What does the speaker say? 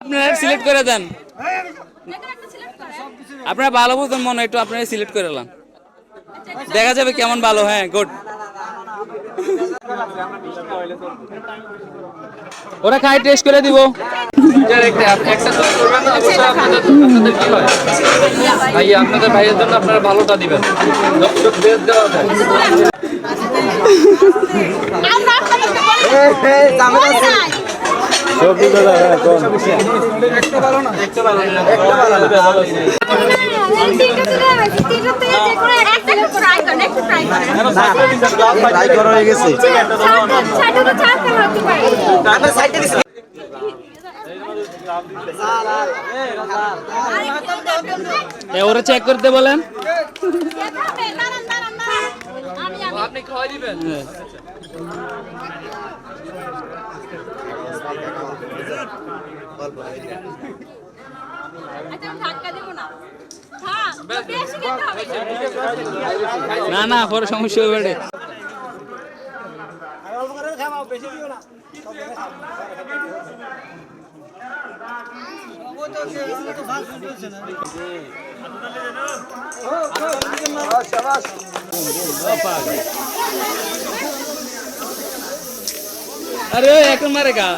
আপনারা সিলেক্ট করে দেন, আপনারা ভালো বুঝুন মনে একটু আপনারা সিলেক্ট করে দেন, দেখা যাবে কেমন ভালো। হ্যাঁ গুড। ওরা খাই টেস্ট করে দিব। আপনাদের ভাইয়ের জন্য আপনারা ভালোটা দিবেন। ওরা চেক করতে বলেন। আপনি খাওয়াই দিবেন। না না পরে সমস্যা হবে। अरे एक मारेगा।